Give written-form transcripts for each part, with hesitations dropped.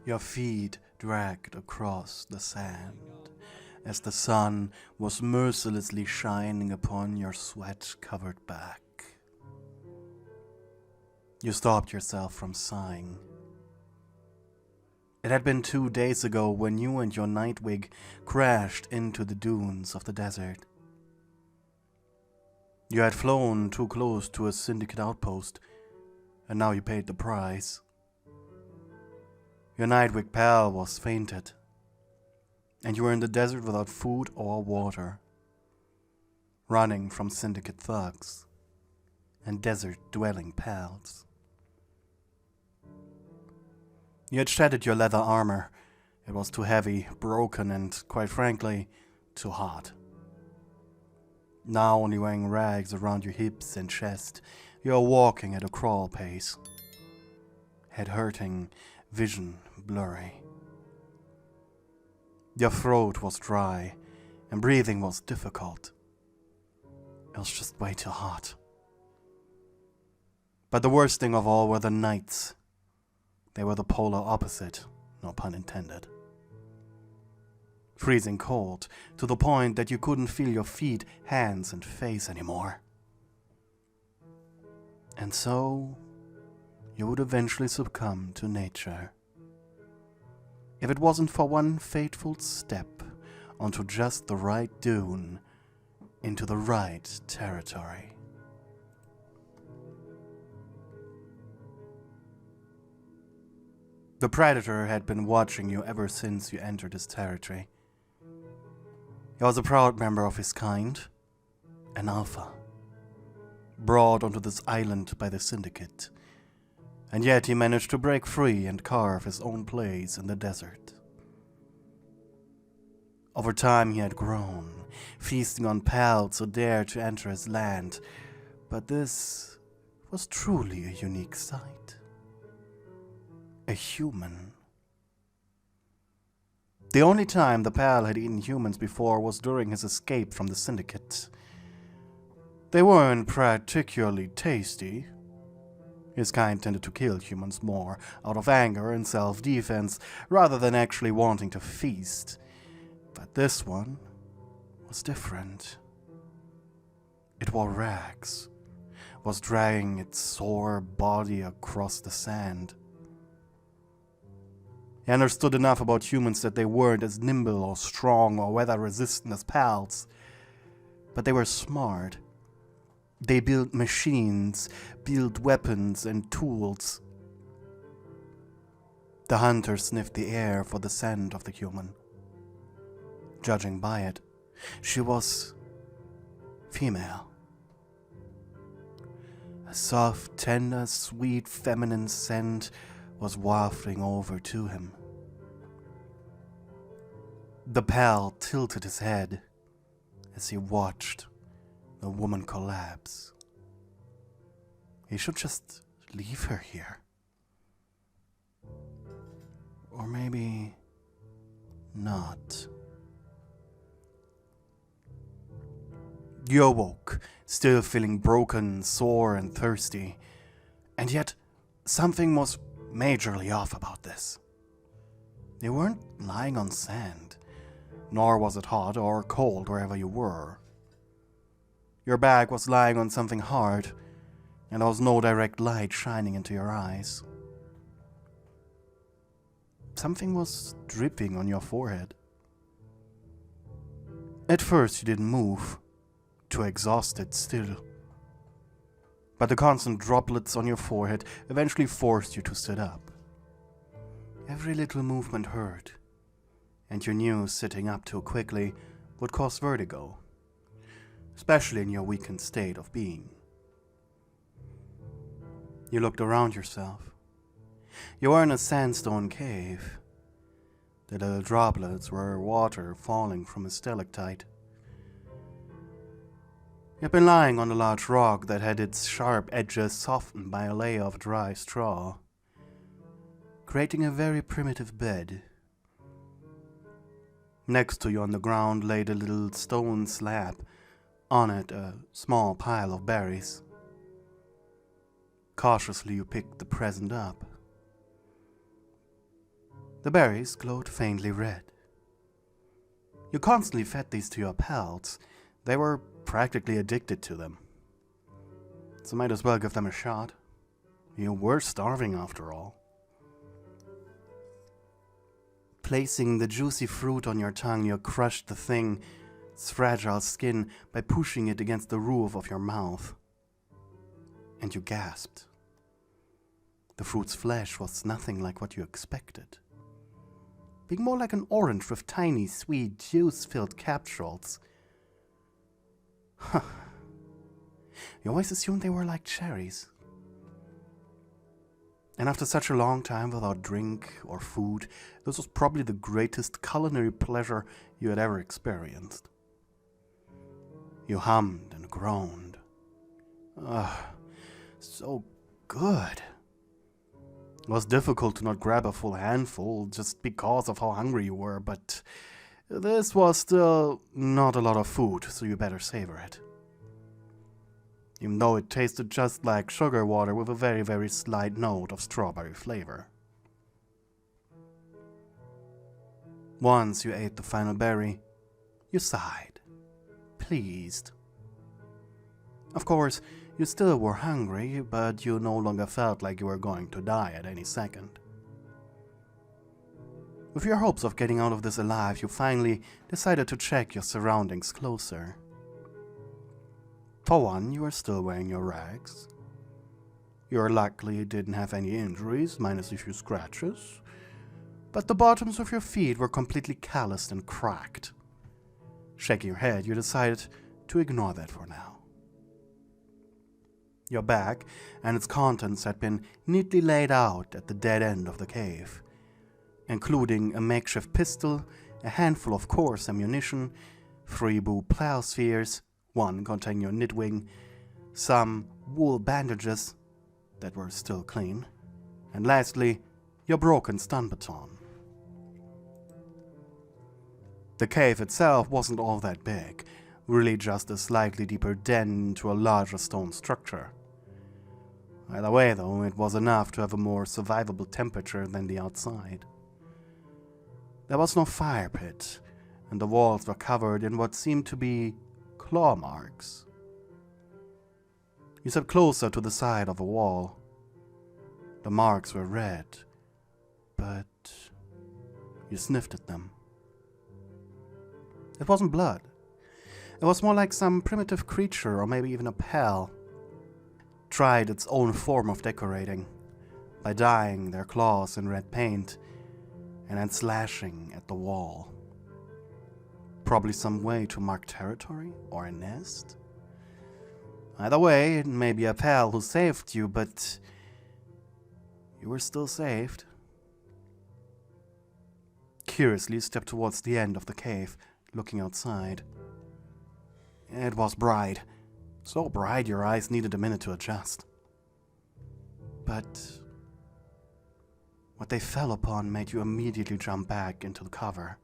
Your feet dragged across the sand as the sun was mercilessly shining upon your sweat-covered back. You stopped yourself from sighing. It had been 2 days ago when you and your Nightwig crashed into the dunes of the desert. You had flown too close to a syndicate outpost, and now you paid the price. Your Nightwig pal was fainted, and you were in the desert without food or water, running from syndicate thugs and desert-dwelling pals. You had shedded your leather armor. It was too heavy, broken, and, quite frankly, too hot. Now only wearing rags around your hips and chest, you are walking at a crawl pace. Head hurting, vision blurry. Your throat was dry, and breathing was difficult. It was just way too hot. But the worst thing of all were the nights. They were the polar opposite, no pun intended. Freezing cold, to the point that you couldn't feel your feet, hands, and face anymore. And so, you would eventually succumb to nature. If it wasn't for one fateful step onto just the right dune, into the right territory. The Predator had been watching you ever since you entered his territory. He was a proud member of his kind, an alpha, brought onto this island by the Syndicate, and yet he managed to break free and carve his own place in the desert. Over time he had grown, feasting on pals who dared to enter his land, but this was truly a unique sight. A human. The only time the pal had eaten humans before was during his escape from the Syndicate. They weren't particularly tasty. His kind tended to kill humans more, out of anger and self-defense, rather than actually wanting to feast. But this one was different. It wore rags, was dragging its sore body across the sand. He understood enough about humans that they weren't as nimble or strong or weather-resistant as pals. But they were smart. They built machines, built weapons and tools. The hunter sniffed the air for the scent of the human. Judging by it, she was female. A soft, tender, sweet, feminine scent was wafting over to him. The pal tilted his head as he watched the woman collapse. He should just leave her here. Or maybe not. You awoke, still feeling broken, sore, and thirsty, and yet something was majorly off about this. You weren't lying on sand, nor was it hot or cold wherever you were. Your back was lying on something hard, and there was no direct light shining into your eyes. Something was dripping on your forehead. At first you didn't move, too exhausted still. But the constant droplets on your forehead eventually forced you to sit up. Every little movement hurt, and you knew sitting up too quickly would cause vertigo, especially in your weakened state of being. You looked around yourself. You were in a sandstone cave. The little droplets were water falling from a stalactite. You had been lying on a large rock that had its sharp edges softened by a layer of dry straw, creating a very primitive bed. Next to you on the ground lay the little stone slab, on it a small pile of berries. Cautiously you picked the present up. The berries glowed faintly red. You constantly fed these to your pals. They were practically addicted to them. So might as well give them a shot. You were starving after all. Placing the juicy fruit on your tongue, you crushed the thing's fragile skin by pushing it against the roof of your mouth. And you gasped. The fruit's flesh was nothing like what you expected. Being more like an orange with tiny, sweet, juice-filled capsules. Huh. You always assumed they were like cherries. And after such a long time without drink or food, this was probably the greatest culinary pleasure you had ever experienced. You hummed and groaned. So good. It was difficult to not grab a full handful just because of how hungry you were, but this was still not a lot of food, so you better savor it. Even though it tasted just like sugar water with a very, very slight note of strawberry flavor. Once you ate the final berry, you sighed, pleased. Of course, you still were hungry, but you no longer felt like you were going to die at any second. With your hopes of getting out of this alive, you finally decided to check your surroundings closer. For one, you are still wearing your rags. You luckily didn't have any injuries, minus a few scratches, but the bottoms of your feet were completely calloused and cracked. Shaking your head, you decided to ignore that for now. Your bag and its contents had been neatly laid out at the dead end of the cave, including a makeshift pistol, a handful of coarse ammunition, 3 blue plow spheres, 1 containing your nidwing, some wool bandages that were still clean, and lastly, your broken stun baton. The cave itself wasn't all that big, really just a slightly deeper den into a larger stone structure. Either way, though, it was enough to have a more survivable temperature than the outside. There was no fire pit, and the walls were covered in what seemed to be claw marks. You stepped closer to the side of a wall. The marks were red, but you sniffed at them. It wasn't blood. It was more like some primitive creature, or maybe even a pal, tried its own form of decorating by dyeing their claws in red paint and then slashing at the wall. Probably some way to mark territory or a nest. Either way, it may be a pal who saved you, but you were still saved. Curiously, you stepped towards the end of the cave, looking outside. It was bright. So bright your eyes needed a minute to adjust. But what they fell upon made you immediately jump back into the cover.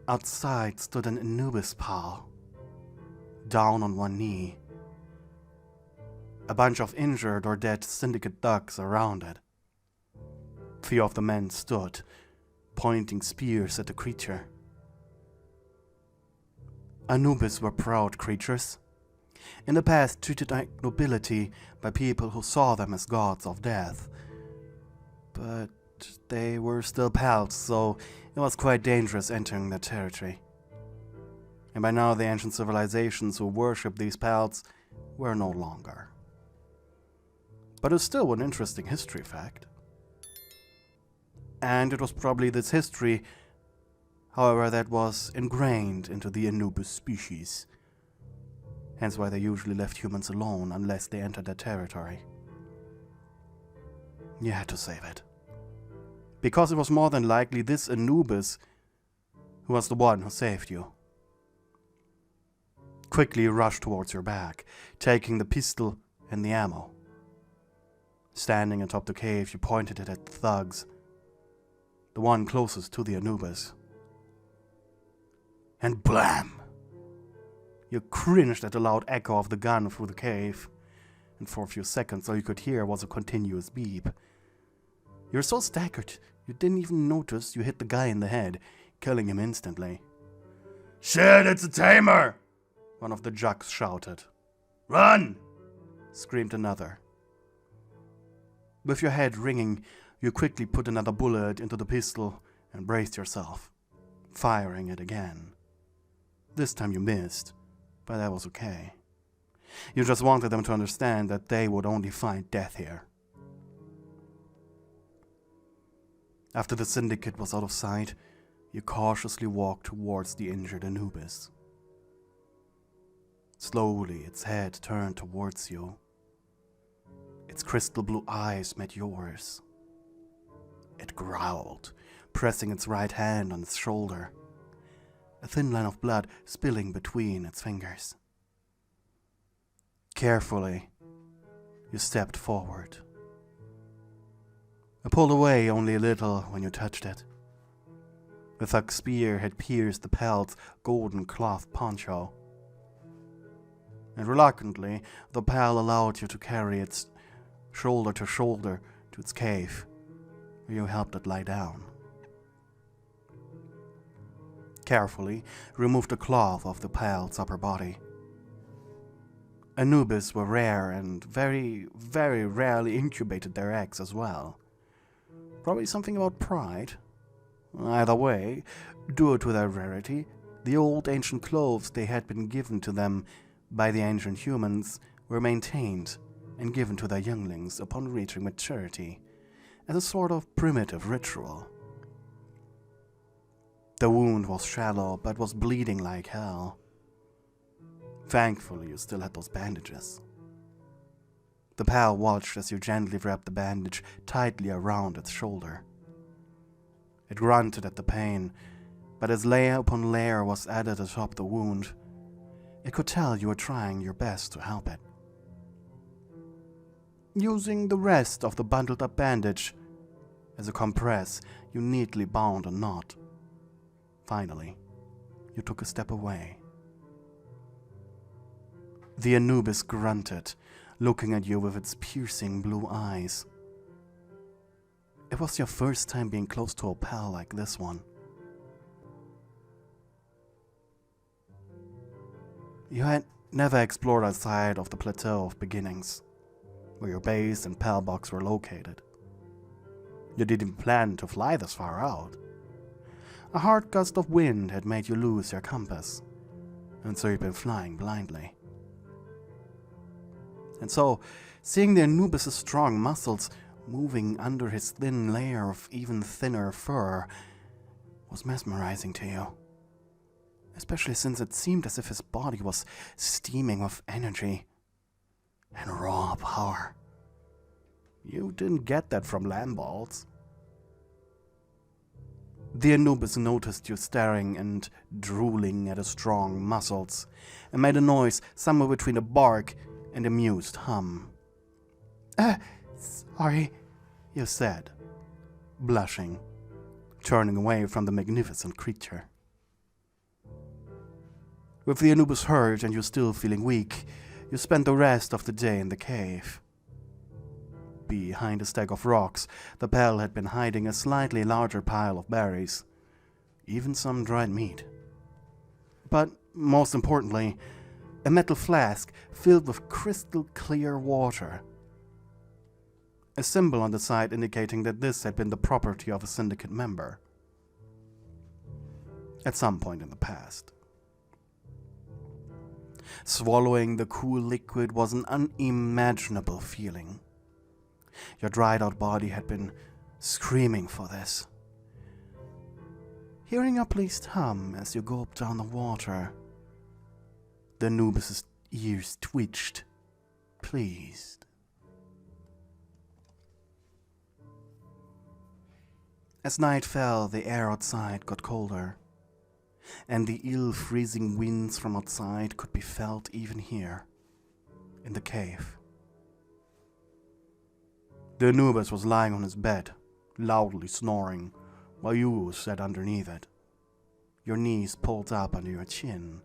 Outside stood an Anubis pal, down on one knee. A bunch of injured or dead syndicate thugs around it. 3 of the men stood, pointing spears at the creature. Anubis were proud creatures, in the past treated like nobility by people who saw them as gods of death. But they were still pals, so it was quite dangerous entering their territory. And by now the ancient civilizations who worshipped these pals were no longer. But it's still an interesting history fact. And it was probably this history, however, that was ingrained into the Anubis species. Hence why they usually left humans alone unless they entered their territory. You had to save it. Because it was more than likely this Anubis who was the one who saved you. Quickly you rushed towards your bag, taking the pistol and the ammo. Standing atop the cave, you pointed it at the thugs, the one closest to the Anubis. And blam! You cringed at the loud echo of the gun through the cave, and for a few seconds all you could hear was a continuous beep. You were so staggered, You didn't even notice you hit the guy in the head, killing him instantly. "Shit, it's a tamer!" one of the jocks shouted. "Run!" screamed another. With your head ringing, you quickly put another bullet into the pistol and braced yourself, firing it again. This time you missed, but that was okay. You just wanted them to understand that they would only find death here. After the syndicate was out of sight, you cautiously walked towards the injured Anubis. Slowly, its head turned towards you. Its crystal blue eyes met yours. It growled, pressing its right hand on its shoulder, a thin line of blood spilling between its fingers. Carefully, you stepped forward. I pulled away only a little when you touched it. The thug's spear had pierced the pelt's golden cloth poncho. And reluctantly, the pal allowed you to carry it shoulder to shoulder to its cave, where you helped it lie down. Carefully, remove the cloth off the pal's upper body. Anubis were rare and very, very rarely incubated their eggs as well. Probably something about pride. Either way, due to their rarity, the old ancient clothes they had been given to them by the ancient humans were maintained and given to their younglings upon reaching maturity as a sort of primitive ritual. The wound was shallow but was bleeding like hell. Thankfully, you still had those bandages. The pal watched as you gently wrapped the bandage tightly around its shoulder. It grunted at the pain, but as layer upon layer was added atop the wound, it could tell you were trying your best to help it. Using the rest of the bundled up bandage as a compress, you neatly bound a knot. Finally, you took a step away. The Anubis grunted, looking at you with its piercing blue eyes. It was your first time being close to a pal like this one. You had never explored outside of the Plateau of Beginnings, where your base and pal box were located. You didn't plan to fly this far out. A hard gust of wind had made you lose your compass, and so you'd been flying blindly. And so, seeing the Anubis' strong muscles moving under his thin layer of even thinner fur was mesmerizing to you, especially since it seemed as if his body was steaming with energy and raw power. You didn't get that from Lamballs. The Anubis noticed you staring and drooling at his strong muscles, and made a noise somewhere between a bark and amused hum. Sorry, you said, blushing, turning away from the magnificent creature. With the Anubis hurt and you still feeling weak, you spent the rest of the day in the cave. Behind a stack of rocks, the pal had been hiding a slightly larger pile of berries, even some dried meat. But most importantly, a metal flask filled with crystal clear water. A symbol on the side indicating that this had been the property of a syndicate member at some point in the past. Swallowing the cool liquid was an unimaginable feeling. Your dried out body had been screaming for this. Hearing a pleased hum as you gulped down the water, the Anubis' ears twitched, pleased. As night fell, the air outside got colder, and the ill-freezing winds from outside could be felt even here, in the cave. The Anubis was lying on his bed, loudly snoring, while you sat underneath it, your knees pulled up under your chin,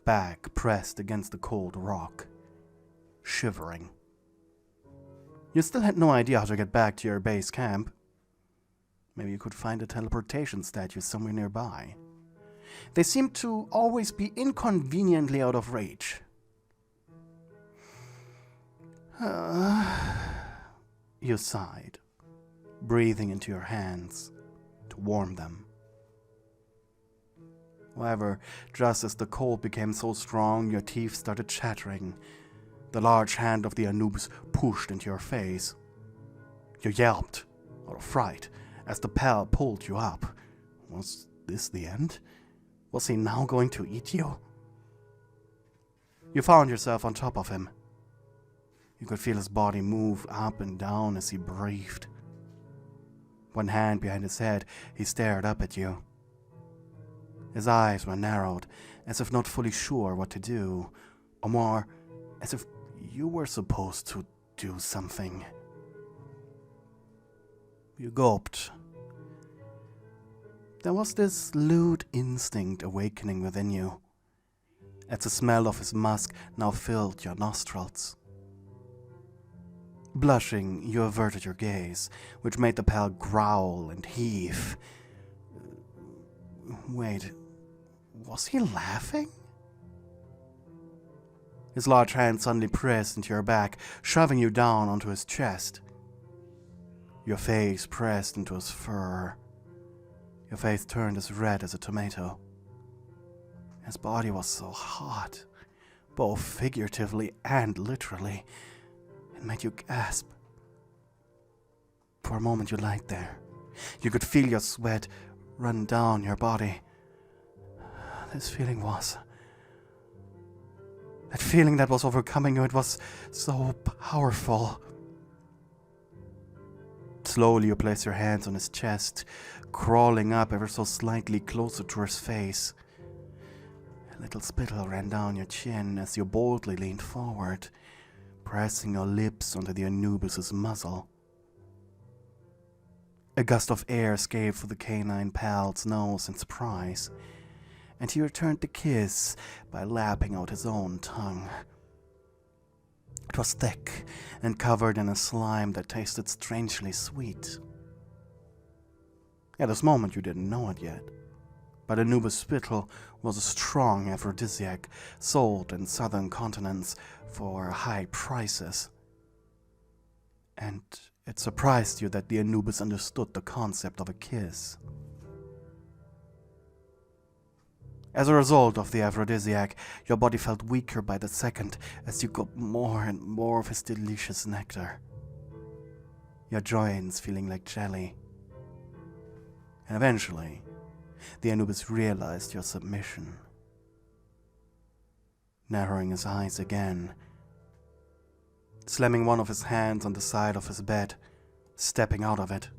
back pressed against the cold rock, shivering. You still had no idea how to get back to your base camp. Maybe you could find a teleportation statue somewhere nearby. They seem to always be inconveniently out of reach. You sighed, breathing into your hands to warm them. However, just as the cold became so strong, your teeth started chattering. The large hand of the Anubis pushed into your face. You yelped, out of fright, as the pal pulled you up. Was this the end? Was he now going to eat you? You found yourself on top of him. You could feel his body move up and down as he breathed. One hand behind his head, he stared up at you. His eyes were narrowed, as if not fully sure what to do, or more, as if you were supposed to do something. You gulped. There was this lewd instinct awakening within you, as the smell of his musk now filled your nostrils. Blushing, you averted your gaze, which made the pal growl and heave. Wait, was he laughing? His large hand suddenly pressed into your back, shoving you down onto his chest. Your face pressed into his fur. Your face turned as red as a tomato. His body was so hot, both figuratively and literally. It made you gasp. For a moment you lied there. You could feel your sweat run down your body. This feeling was... That feeling that was overcoming you, it was so powerful. Slowly you place your hands on his chest, crawling up ever so slightly closer to his face. A little spittle ran down your chin as you boldly leaned forward, pressing your lips onto the Anubis' muzzle. A gust of air escaped through the canine pal's nose in surprise, and he returned the kiss by lapping out his own tongue. It was thick and covered in a slime that tasted strangely sweet. At this moment you didn't know it yet, but Anubis spittle was a strong aphrodisiac sold in southern continents for high prices. And it surprised you that the Anubis understood the concept of a kiss. As a result of the aphrodisiac, your body felt weaker by the second as you got more and more of his delicious nectar. Your joints feeling like jelly. And eventually, the Anubis realized your submission. Narrowing his eyes again, slamming one of his hands on the side of his bed, stepping out of it.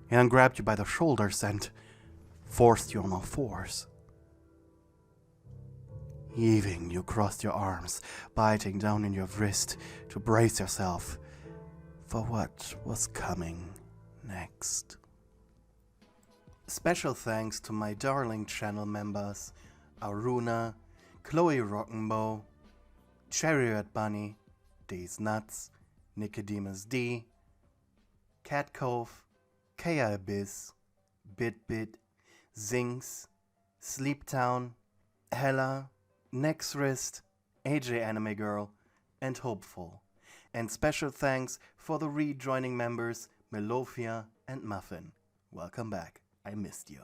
He then grabbed you by the shoulders and forced you on all fours. Heaving, you crossed your arms, biting down in your wrist to brace yourself for what was coming next. Special thanks to my darling channel members Aruna, Chloe Rockenbow, Chariot Bunny, D's Nuts, Nicodemus D, Cat Cove, Kaya Abyss, Bit, Zinx, Sleeptown, Hella, Nexrist, AJ Anime Girl, and Hopeful. And special thanks for the rejoining members Melofia and Muffin. Welcome back. I missed you.